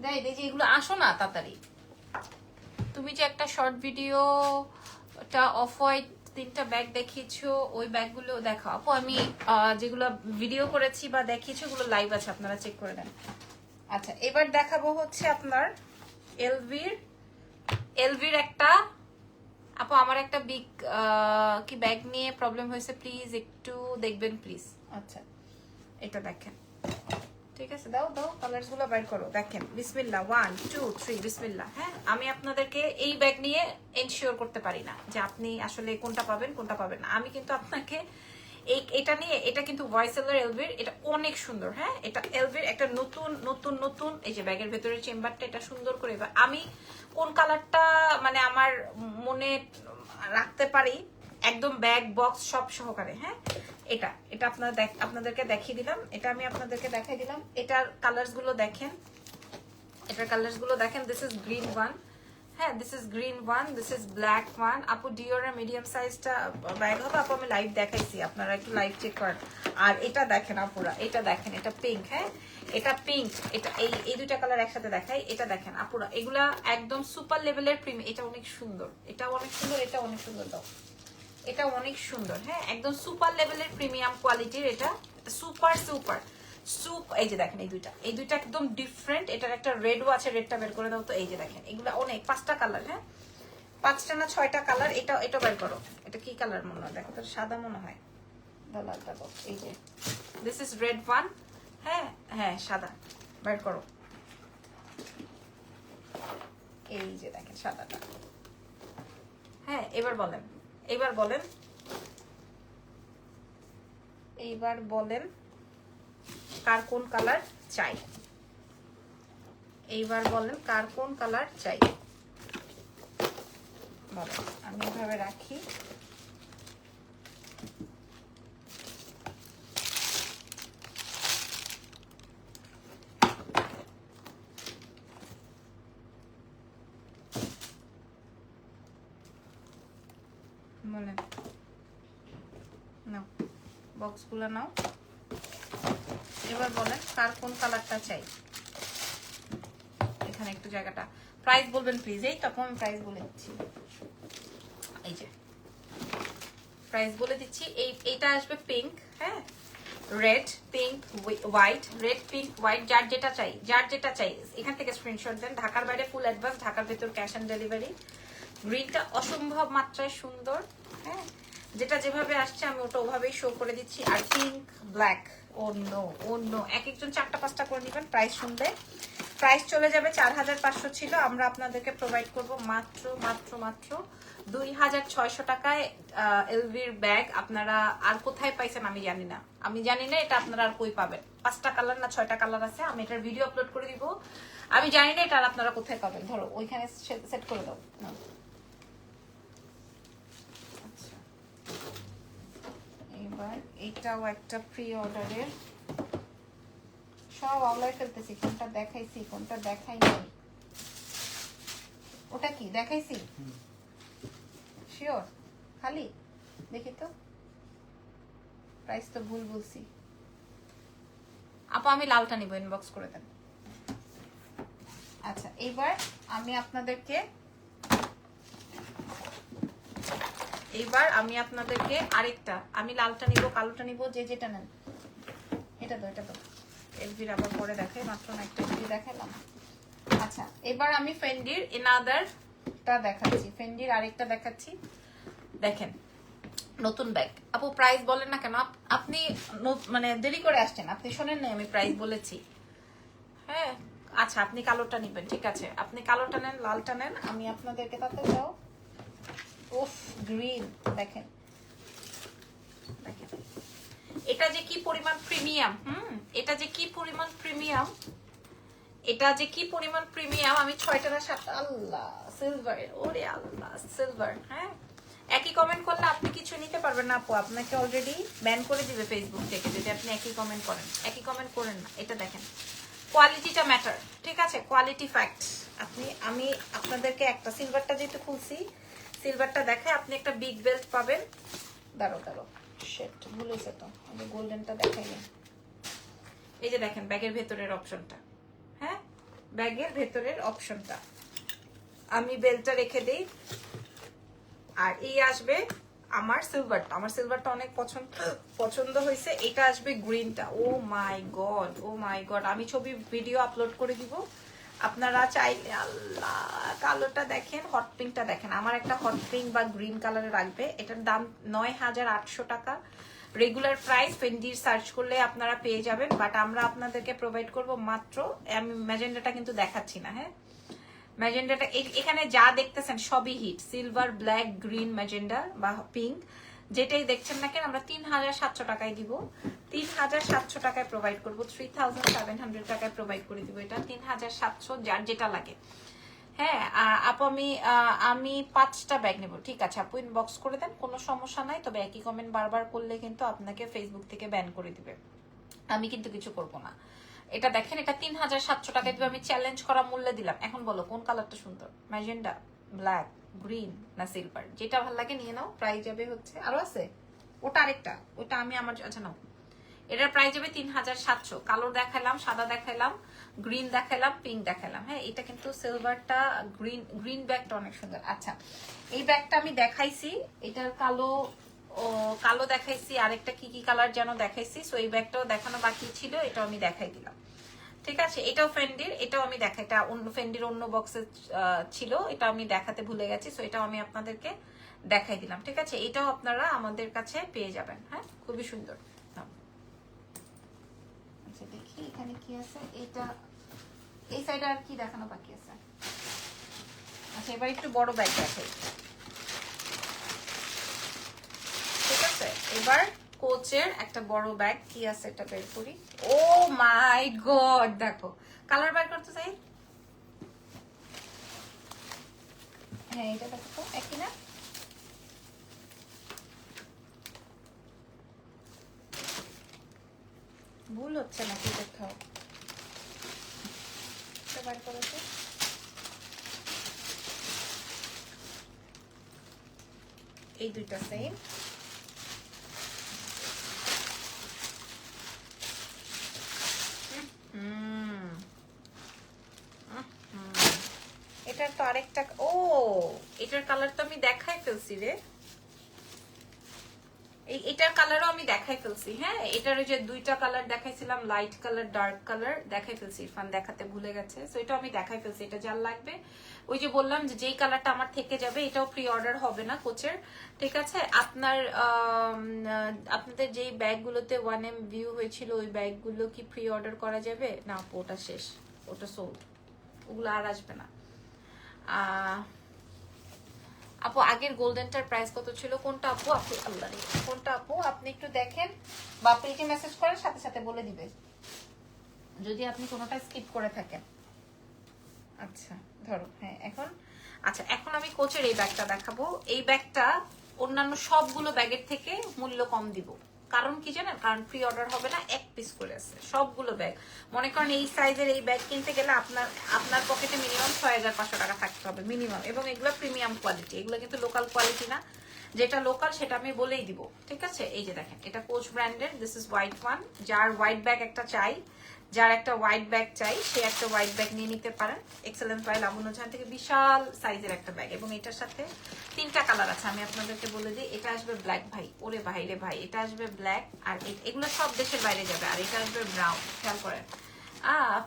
দেখ এই যে এগুলো, আসো না তাড়াতাড়ি। তুমি যে একটা শর্ট ভিডিওটা অফ হোয়াইট 3টা ব্যাগ দেখিয়েছো, ওই ব্যাগগুলো দেখাও আপু। আমি যেগুলো ভিডিও করেছি বা দেখিয়েছি ওগুলো লাইভ আছে, আপনারা চেক করে নেন। আচ্ছা এবার দেখাবো হচ্ছে আপনার এলভির একটা। আপু আমার একটা বিগ কি ব্যাগ নিয়ে প্রবলেম হয়েছে, প্লিজ একটু দেখবেন প্লিজ। আচ্ছা এটা দেখেন, ঠিক আছে? দাও দাও, কালারস গুলো বের করো। দেখেন বিসমিল্লাহ, 1 2 3 বিসমিল্লাহ। হ্যাঁ আমি আপনাদেরকে এই ব্যাগ নিয়ে এনশিওর করতে পারি না যে আপনি আসলে কোনটা পাবেন কোনটা পাবেন না। আমি কিন্তু আপনাকে এটা নিয়ে, এটা কিন্তু ভয়েসেলার এলভির, এটা অনেক সুন্দর। হ্যাঁ এটা এলভির একটা নতুন নতুন নতুন, এই যে ব্যাগের ভেতরের চেম্বারটা এটা সুন্দর করে। আমি কোন কালারটা মানে আমার মনে রাখতে পারি, একদম ব্যাগ বক্স সব সহকারে। হ্যাঁ এটা এটা আপনাদেরকে দেখিয়ে দিলাম, এটা আমি আপনাদেরকে দেখাই দিলাম। এটার কালার্স গুলো দেখেন, এটার কালার্স গুলো দেখেন। দিস ইজ গ্রিন ওয়ান, হ্যাঁ this is green one, this is black one. আপু ডিওরের মিডিয়াম সাইজটা ব্যাগ হবে আপু, আমি লাইভ দেখাইছি, আপনারা একটু লাইভ চেক করেন। আর এটা দেখেন আপুরা, এটা দেখেন, এটা পিঙ্ক। হ্যাঁ এটা পিঙ্ক, এটা এই দুইটা কালার একসাথে দেখাই। এটা দেখেন আপুরা, এগুলা একদম সুপার লেভেলের প্রিমিয়াম। এটা অনেক সুন্দর, এটা অনেক সুন্দর, এটা অনেক সুন্দর। দাও, এটা অনেক সুন্দর। হ্যাঁ একদম সুপার লেভেলের প্রিমিয়াম কোয়ালিটির, এটা সুপার সুপার সুপ। এই যে দেখেন এই দুইটা একদম ডিফারেন্ট। এটার একটা রেডও আছে, রেডটা বের করে দাও তো। এই যে দেখেন এগুলো অনেক, 5টা কালার। হ্যাঁ 5টা না 6টা কালার। এটা বের করো, এটা কি কালার মনে হয়, দেখো তো সাদা মনে হয়। লালটা দাও, এই যে দিস ইজ রেড ওয়ান। হ্যাঁ হ্যাঁ সাদা, বের করো। এই যে দেখেন সাদাটা। হ্যাঁ এবার বলেন, এইবার বলেন কার কোন কালার চাই। এইবার বলেন কার কোন কালার চাই, বলেন। আমি এভাবে রাখি। বলেন, নাও বক্সগুলো নাও। এবার বলেন কার কোন কালারটা চাই। এখানে একটু জায়গাটা, প্রাইস বলবেন প্লিজ। এই তখন আমি প্রাইস বলে দিচ্ছি, এই যে প্রাইস বলে দিচ্ছি। এইটা আসবে পিঙ্ক, হ্যাঁ red pink white, red pink white, যার যেটা চাই এখান থেকে স্ক্রিনশট দেন। ঢাকার বাইরে ফুল অ্যাডভান্স, ঢাকার ভেতর ক্যাশ অন ডেলিভারি। গ্রিনটা অসম্ভব মাত্রায় সুন্দর। হ্যাঁ যেটা যেভাবে আসছে আমি ওটা ওভাবেই শো করে দিচ্ছি। আর পিঙ্ক ব্ল্যাক, ও নো এক একজন 4টা 5টা করে নেবেন প্রাইস শুনলে। প্রাইস চলে যাবে 4500 ছিল, আমরা আপনাদেরকে প্রোভাইড করব মাত্র মাত্র মাত্র 2600 টাকায় এলভির ব্যাগ। আপনারা আর কোথায় পাইছেন আমি জানি না, এটা আপনারা আর কই পাবেন। 5টা কালার না 6টা কালার আছে, আমি এটার ভিডিও আপলোড করে দিব। আমি জানি না এটা আর আপনারা কোথায় পাবেন। ধরো ওইখানে সেট করে দাও। আচ্ছা, এবার এটাও একটা প্রি অর্ডারের, সব আওলাই ফেলতেছি, কোনটা দেখাইছি কোনটা দেখাই নাই। ওটা কি দেখাইছি? শিওর? খালি দেখি তো, প্রাইস তো ভুল বলছি। আপা আমি লালটা নিব, ইনবক্স করে দেন। আচ্ছা, এবার আমি আপনাদেরকে আরেকটা, আমি লালটা নিব, কালোটা নিব, যে যেটা নেন। এটা তো এলভির আবার পরে দেখাই, মাত্র না একটা এলভি দেখালাম। আচ্ছা, এবার আমি ফেন্ডির এনাদারটা দেখাচ্ছি, ফেন্ডির আরেকটা দেখাচ্ছি। দেখেন নতুন ব্যাগ। আপু প্রাইস বলেন না কেন? আপনি মানে দেরি করে আসছেন, আপনি শোনেন না আমি প্রাইস বলেছি। হ্যাঁ আচ্ছা, আপনি কালোটা নেবেন, ঠিক আছে আপনি কালোটা নেন, লালটা নেন। আমি আপনাদেরকে তাতে যাও, উফ গ্রিন দেখেন, এটা যে কি পরিমাণ প্রিমিয়াম, এটা যে কি পরিমাণ প্রিমিয়াম, আমি 6টা না 7টা, আল্লাহ সিলভার, ওরে আল্লাহ সিলভার। হ্যাঁ, একই কমেন্ট করলে আপনি কিছু নিতে পারবেন না আপু, আপনাকে অলরেডি ব্যান করে দিবে ফেসবুক থেকে যদি আপনি একই কমেন্ট করেন। একই কমেন্ট করেন না, এটা দেখেন কোয়ালিটিটা ম্যাটার, ঠিক আছে, কোয়ালিটি ফ্যাক্ট। আমি আপনাদেরকে একটা সিলভারটা যেহেতু খুলছি, সিলভারটা দেখে আপনি একটা বিগ বেল্ট পাবেন। দাঁড়ো শেট ভুলেছে তো, আমি গোল্ডেনটা দেখাই না। এই যে দেখেন ব্যাগের ভেতরের অপশনটা, হ্যাঁ ব্যাগের ভেতরের অপশনটা, আমি বেল্টটা রেখে দেই। আর এই আসবে আমার সিলভারটা অনেক পছন্দ হয়েছে। এটা আসবে গ্রিনটা, ও মাই গড, আমি ছবি ভিডিও আপলোড করে দিব, আপনারা চাইলে। আল্লাহ কালোটা দেখেন, হট পিঙ্কটা দেখেন, আমার একটা হট পিঙ্ক বা গ্রিন কালারে রাখবে। এটার দাম 9800 টাকা, রেগুলার প্রাইস। ফেন্ডির সার্চ করলে আপনারা পেয়ে যাবেন, বাট আমরা আপনাদেরকে প্রোভাইড করব মাত্র, আমি ম্যাজেন্ডাটা কিন্তু দেখাচ্ছি না। হ্যাঁ, ম্যাজেন্ডাটা এখানে যা দেখতেছেন সবই hit, silver, black, green, magenta বা পিঙ্ক, যেটাই দেখছেন না কেন আমরা 3700 টাকায় দিব। 3700 টাকায় প্রোভাইড করব, 3700 টাকায় প্রোভাইড করে দিব। এটা 3700, যার যেটা লাগে। হ্যাঁ আপু আমি 5টা ব্যাগ নেব, ঠিক আছে আপু ইনবক্স করে দেন, কোনো সমস্যা নাই। তবে একই কমেন্ট বারবার করলে কিন্তু আপনাকে ফেসবুক থেকে ব্যান করে দিবে, আমি কিন্তু কিছু করব না। এটা দেখেন, এটা 3700 টাকায় দিবে, আমি চ্যালেঞ্জ করা মূল্যে দিলাম। এখন বলো কোন কালারটা সুন্দর, ম্যাজেন্ডা, ব্ল্যাক, গ্রিন না সিলভার? যেটা ভালো লাগে নিয়ে নাও। প্রাইস যাবে হচ্ছে, আরো আছে ওটা আরেকটা, ওটা আমি আমার, আচ্ছা নাও, এটার প্রাইস যাবে 3700। কালো দেখালাম, সাদা দেখালাম, গ্রিন দেখালাম, পিঙ্ক দেখালাম। হ্যাঁ, এটা কিন্তু সিলভারটা, গ্রিন ব্যাগটা অনেক সুন্দর। আচ্ছা, এই ব্যাগটা আমি দেখাইছি, এটার কালো দেখাইছি, আরেকটা কি কি কালার যেন দেখাইছি। সো এই ব্যাগটাও দেখানো বাকি ছিল, এটাও আমি দেখাই দিলাম, ঠিক আছে। এটাও ফেন্ডির, এটাও আমি দেখাই, এটা অন্য ফেন্ডির অন্য বক্সে ছিল, এটা আমি দেখাতে ভুলে গেছি। সো এটাও আমি আপনাদেরকে দেখাই দিলাম, ঠিক আছে। এটাও আপনারা আমাদের কাছে পেয়ে যাবেন। হ্যাঁ, খুবই সুন্দর। আচ্ছা দেখি এখানে কি আছে, এটা এই সাইডে আর কি দেখানো বাকি আছে। আচ্ছা, এবার একটু বড় ব্যাগ দেখাই, ঠিক আছে। এবার কোচের একটা বড় ব্যাগ কি আছে এটা বের করি। ও মাই গড, দেখো কালার বের করতে চাই। হ্যাঁ এটা দেখো তো একই না? ভুল হচ্ছে নাকি দেখাও, বের করেছে। এই দুইটা সেম, এটার তো আরেকটা, ও এটার কালার তো আমি দেখাই ফেলছি রে, এটার কালারও আমি দেখাই ফেলছি। হ্যাঁ, এটার ওই যে দুইটা কালার দেখাইছিলাম, লাইট কালার, ডার্ক কালার দেখাই ফেলছি, ইরফান দেখাতে ভুলে গেছে। সো এটা আমি দেখাই ফেলছি, এটা যার লাগবে ওই যে বললাম যে যেই কালারটা আমার থেকে যাবে, এটাও প্রি অর্ডার হবে না কোচের, ঠিক আছে। আপনাদের যেই ব্যাগগুলোতে 1M ভিউ হয়েছিল, ওই ব্যাগগুলো কি প্রি অর্ডার করা যাবে না? ওটা শেষ, ওটা সোল্ড। ওগুলো আর আসবে না। আপু আগের গোল্ডেনটার প্রাইস কত ছিল? কোনটা আপু? আপনি আল্লাহ রে, কোনটা আপু আপনি একটু দেখেন বা পেজে মেসেজ করেন, সাথে সাথে বলে দিবে যদি আপনি কোনোটা স্কিপ করে থাকেন। আচ্ছা ধরো, হ্যাঁ এখন, আচ্ছা এখন আমি কোচের এই ব্যাগটা দেখাবো। এই ব্যাগটা অন্যান্য সবগুলো ব্যাগের থেকে মূল্য কম দিব। কারণ কি জানেন? কারণ প্রি অর্ডার হবে না, এক পিস করে আছে সবগুলো ব্যাগ। মনে করেন এই সাইজের এই ব্যাগ কিনতে গেলে আপনার পকেটে মিনিমাম 6500 টাকা থাকতে হবে মিনিমাম। এবং এগুলো প্রিমিয়াম কোয়ালিটি, এগুলো কিন্তু লোকাল কোয়ালিটি না। যেটা লোকাল সেটা আমি বলেই দিব, ঠিক আছে? এই যে দেখেন, এটা কোচ ব্র্যান্ডের, দিস ইজ হোয়াইট ওয়ান। যার হোয়াইট ব্যাগ একটা চাই, যার একটা হোয়াইট ব্যাগ চাই, সে একটা হোয়াইট ব্যাগ নিয়ে নিতে পারেন। এক্সেলেন্স বাই লাবণ্য জাহান থেকে বিশাল সাইজের একটা ব্যাগ। এবং এটার সাথে 3টা কালার আছে, আমি আপনাদেরকে বলে দিই। এটা আসবে ব্ল্যাক, ভাই ওরে ভাই রে ভাই, এটা আসবে ব্ল্যাক। আর এগুলো সব দেশের বাইরে যাবে। আর এটা আসবে ব্রাউন, খেয়াল করেন।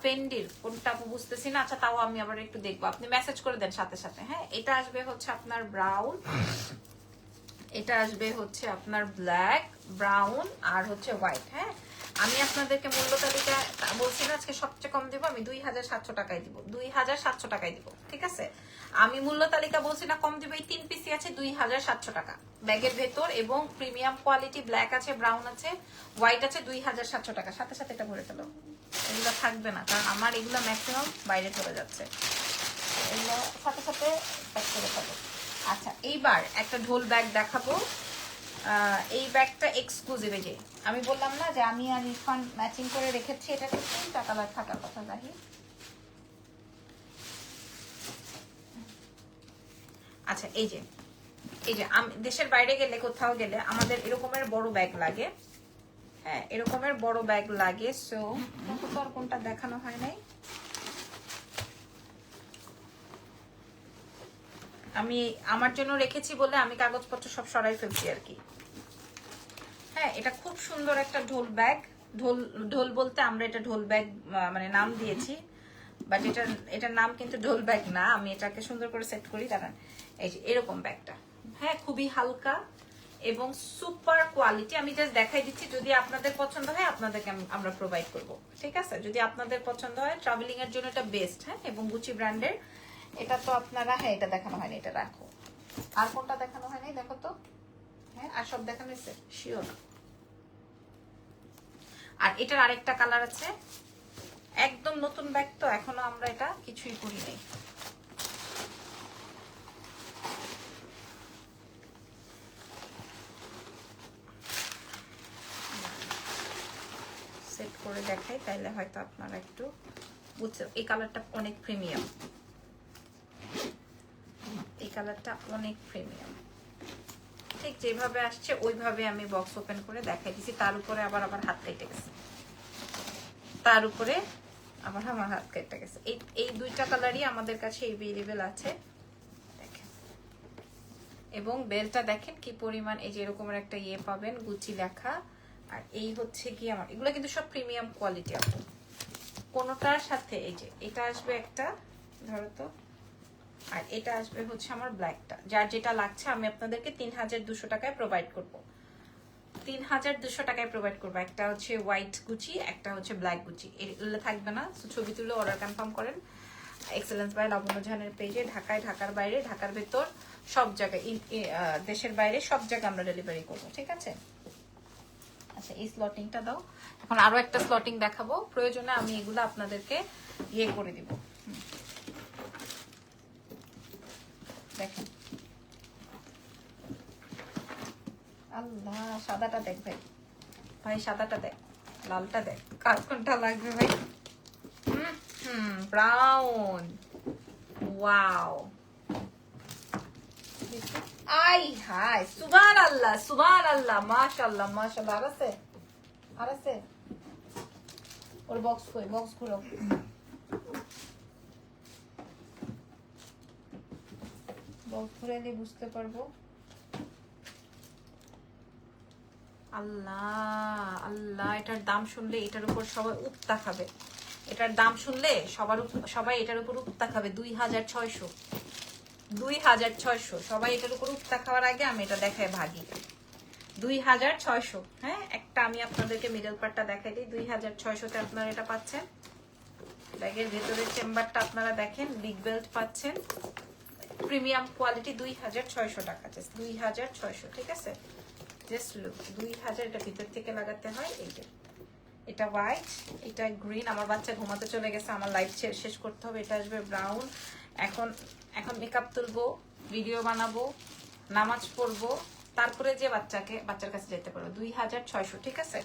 ফেন্ডির কোনটা বুঝতেছি না, আচ্ছা তাও আমি আবার একটু দেখবো, আপনি মেসেজ করে দেন সাথে সাথে। হ্যাঁ, এটা আসবে হচ্ছে আপনার ব্রাউন, এটা আসবে হচ্ছে আপনার ব্ল্যাক, ব্রাউন আর হচ্ছে হোয়াইট। হ্যাঁ, আমি আপনাদেরকে মূল্য তালিকা বলছি না, আজকে সবচেয়ে কম দিব আমি 2700 টাকায় দিব, 2700 টাকায় দিব, ঠিক আছে? আমি মূল্য তালিকা বলছি না কম দিব। এই 3 পিসি আছে 2700 টাকা ব্যাগের ভেতর। এবং প্রিমিয়াম কোয়ালিটি ব্ল্যাক আছে, ব্রাউন আছে, হোয়াইট আছে, 2700 টাকা। সাথে সাথে এটা ভরে ফেলো, এগুলো থাকবে না, কারণ আমার এগুলো ম্যাক্সিমাম বাইরে চলে যাচ্ছে। এগুলো সাথে সাথে প্যাক করে ফেলো। আচ্ছা, এইবার একটা ঢোল ব্যাগ দেখাবো। এই ব্যাগটা এক্সক্লুসিভ। এই যে আমি বললাম না যে আমি আর ইরফান ম্যাচিং করে রেখেছি, এটাতে 3টা কালার থাকার কথা। দেখি, আচ্ছা এই যে আমি দেশের বাইরে গেলে, কোথাও গেলে আমাদের এরকমের বড় ব্যাগ লাগে। হ্যাঁ, এরকমের বড় ব্যাগ লাগে। সো তো আর কোনটা দেখানো হয় নাই, আমি আমার জন্য রেখেছি বলে আমি কাগজপত্র সব সরাই ফেলছি আর কি। হ্যাঁ, এটা খুব সুন্দর একটা ঢোল ব্যাগ। ঢোল বলতে আমরা এটা ঢোল ব্যাগ মানে নাম দিয়েছি, বাট এটার নাম কিন্তু ঢোল ব্যাগ না। আমি এটাকে সুন্দর করে সেট করি, দাঁড়ান। এই যে এরকম ব্যাগটা, হ্যাঁ খুবই হালকা এবং সুপার কোয়ালিটি। আমি জাস্ট দেখাই দিচ্ছি, যদি আপনাদের পছন্দ হয় আপনাদেরকে আমরা প্রোভাইড করব, ঠিক আছে? যদি আপনাদের পছন্দ হয়, ট্রাভেলিং এর জন্য এটা বেস্ট। হ্যাঁ, এবং গুচি ব্র্যান্ডের এটা তো আপনারা, হ্যাঁ এটা দেখানো হয়নি, এটা রাখো। আর কোনটা দেখানো হয়নি দেখো তো? হ্যাঁ, আর সব দেখানো হয়েছে শিওর। আর এটার আরেকটা কালার আছে, একদম নতুন ব্যাগ তো এখনো আমরা এটা কিছুই করি নাই। সেট করে দেখাই, তাইলে হয়তো আপনারা একটু বুঝছে। এই কালারটা অনেক প্রিমিয়াম, এই কালারটা অনেক প্রিমিয়াম। ঠিক যেভাবে আসছে ওইভাবে আমি বক্স ওপেন করে দেখাই দিছি। তার উপরে আবার হাত কেটে গেছে, তার উপরে আবার আমার হাত কেটে গেছে। এই 2টা কালারই আমাদের কাছে এভেলেবেল আছে, দেখেন। এবং বেলটা দেখেন কি পরিমাণ, এই যে এরকমের একটা ইয়ে পাবেন, গুচি লেখা। আর এই হচ্ছে কি আমার, এগুলো কিন্তু সব প্রিমিয়াম কোয়ালিটি আপু। কোনোটার সাথে এই যে এটা আসবে একটা, ধরো তো, আর এটা আসবে হচ্ছে আমার ব্ল্যাকটা। যার যেটা লাগছে আমি আপনাদেরকে 3200 টাকায় প্রোভাইড করব, 3200 টাকায় প্রোভাইড করবো। একটা হচ্ছে হোয়াইট গুচি, একটা হচ্ছে ব্ল্যাক গুচি। এগুলো থাকবে না, ছবি তুলে অর্ডার কনফার্ম করেন এক্সেলেন্স বাই লাবণ্য জাহানের পেজে। ঢাকায়, ঢাকার বাইরে, ঢাকার ভেতর, সব জায়গায়, দেশের বাইরে সব জায়গায় আমরা ডেলিভারি করবো, ঠিক আছে? আচ্ছা, এই স্লটিংটা দাও। এখন আরো একটা স্লটিং দেখাবো, প্রয়োজনে আমি এগুলো আপনাদেরকে ইয়ে করে দিব। দেখেন, আল্লাহ সাদাটা দেখ ভাই, ভাই সাদাটা দেখ, লালটা দেখ, কার কোনটা লাগবে ভাই? ব্রাউন, ওয়াও, আই হাই, সুবহানাল্লাহ সুবহানাল্লাহ, মাশাআল্লাহ মাশাআল্লাহ। আর আছে ওর বক্স কই, বক্স খুলো। বক্স খুলে বুঝতে পারবো। আল্লাহ আল্লাহ, এটার দাম শুনলে এটার উপর সবাই উত্তা খাবে। এটার দাম শুনলে সবাই এটার উপর উত্তা খাবে। 2600, 2600। সবাই এটার উপর উত্তা খাওয়ার আগে আমি এটা দেখাই ভাগি। 2600। হ্যাঁ, একটা আমি আপনাদেরকে মিডল পার্টটা দেখাই দিই। 2600 তে আপনারা এটা পাচ্ছেন। ব্যাগের ভেতরের চেম্বারটা আপনারা দেখেন, বিগ বেল্ট পাচ্ছেন, প্রিমিয়াম কোয়ালিটি, 2600 টাকা, জাস্ট 2600, ঠিক আছে? জাস্ট লুক, 2000, এটা ভিতর থেকে লাগাতে হয়। এই যে এটা হোয়াইট, এটা গ্রিন। আমার বাচ্চা ঘুমাতে চলে গেছে, আমার লাইফ শেষ করতে হবে। এটা আসবে ব্রাউন। এখন মেকআপ তুলবো, ভিডিও বানাবো, নামাজ পড়বো, তারপরে যে বাচ্চার কাছে যেতে পারবো। 2600, ঠিক আছে?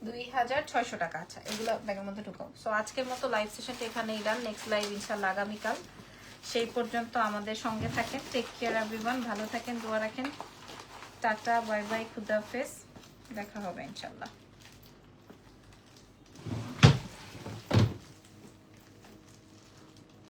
2600 টাকা। আচ্ছা, এগুলো ব্যাগের মধ্যে ঢুকাও। সো আজকের মতো লাইভ সেশনটা এখানেই ডান। নেক্সট লাইভ ইনশাআল্লাহ আগামীকাল। সেই পর্যন্ত আমাদের সঙ্গে থাকেন। টেক কেয়ার এভরিওয়ান, ভালো থাকেন, দোয়া রাখেন। টাটা, বাই বাই, খুদাহাফেজ, দেখা হবে ইনশাআল্লাহ।